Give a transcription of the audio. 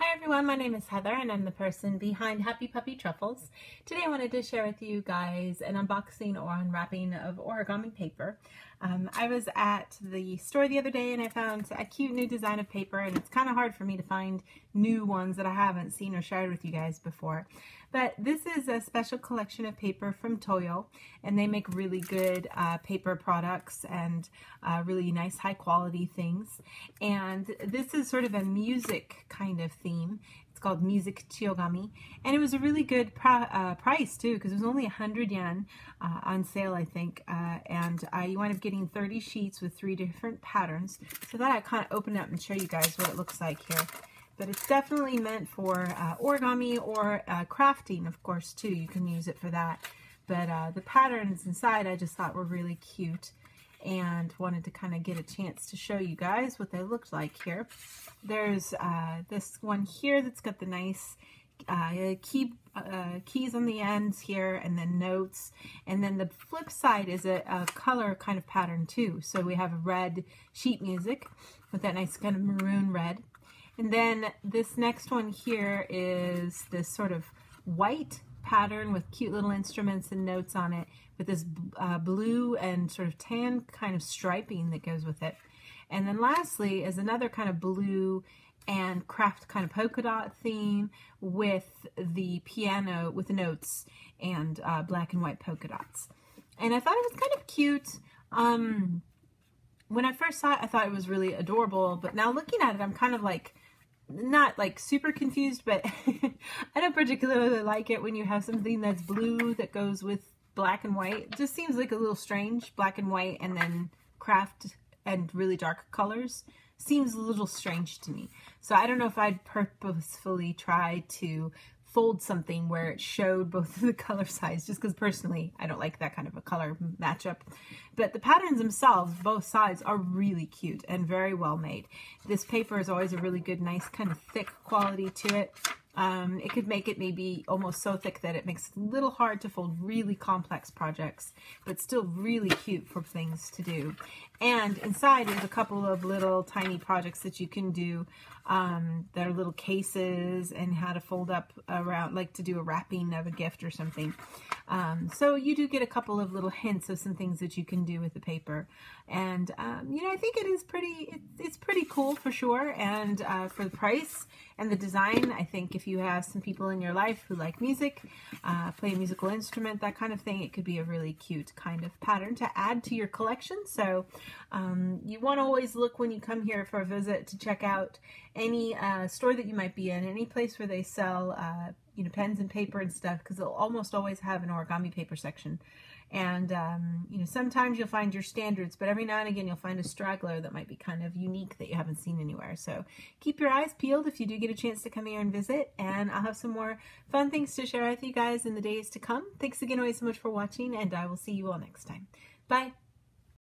Hi everyone, my name is Heather and I'm the person behind Happy Puppy Truffles. Today I wanted to share with you guys an unboxing or unwrapping of origami paper. I was at the store the other day and I found a cute new design of paper, and it's kind of hard for me to find new ones that I haven't seen or shared with you guys before. But this is a special collection of paper from TOYO, and they make really good paper products and really nice high quality things. And this is sort of a music kind of theme. It's called Music Chiyogami, and it was a really good price too, because it was only 100 yen on sale, I think, and you wind up getting 30 sheets with 3 different patterns. So that I kind of open it up and show you guys what it looks like here. But it's definitely meant for origami or crafting, of course, too. You can use it for that. But the patterns inside I just thought were really cute, and wanted to kind of get a chance to show you guys what they looked like here. There's this one here that's got the nice keys on the ends here, and then notes. And then the flip side is a color kind of pattern too. So we have red sheet music with that nice kind of maroon red. And then this next one here is this sort of white pattern with cute little instruments and notes on it, with this blue and sort of tan kind of striping that goes with it. And then lastly is another kind of blue and craft kind of polka dot theme with the piano with notes and black and white polka dots. And I thought it was kind of cute. When I first saw it, I thought it was really adorable, but now looking at it, I'm kind of like, not like super confused, but I don't particularly like it when you have something that's blue that goes with black and white. It just seems like a little strange, black and white and then craft and really dark colors. Seems a little strange to me. So I don't know if I'd purposefully try to fold something where it showed both of the color sides, just because personally I don't like that kind of a color matchup. But the patterns themselves, both sides, are really cute and very well made. This paper is always a really good, nice kind of thick quality to it. It could make it maybe almost so thick that it makes it a little hard to fold really complex projects, but still really cute for things to do. And inside is a couple of little tiny projects that you can do that are little cases, and how to fold up around, like to do a wrapping of a gift or something. So you do get a couple of little hints of some things that you can do with the paper. And you know, I think it is it's pretty cool for sure. And for the price and the design, I think if you have some people in your life who like music, play a musical instrument, that kind of thing, it could be a really cute kind of pattern to add to your collection. So you want to always look when you come here for a visit to check out any store that you might be in, any place where they sell you know, pens and paper and stuff, because they'll almost always have an origami paper section. And you know, sometimes you'll find your standards, but every now and again you'll find a straggler that might be kind of unique that you haven't seen anywhere. So keep your eyes peeled if you do get a chance to come here and visit, and I'll have some more fun things to share with you guys in the days to come. Thanks again always so much for watching, and I will see you all next time. Bye!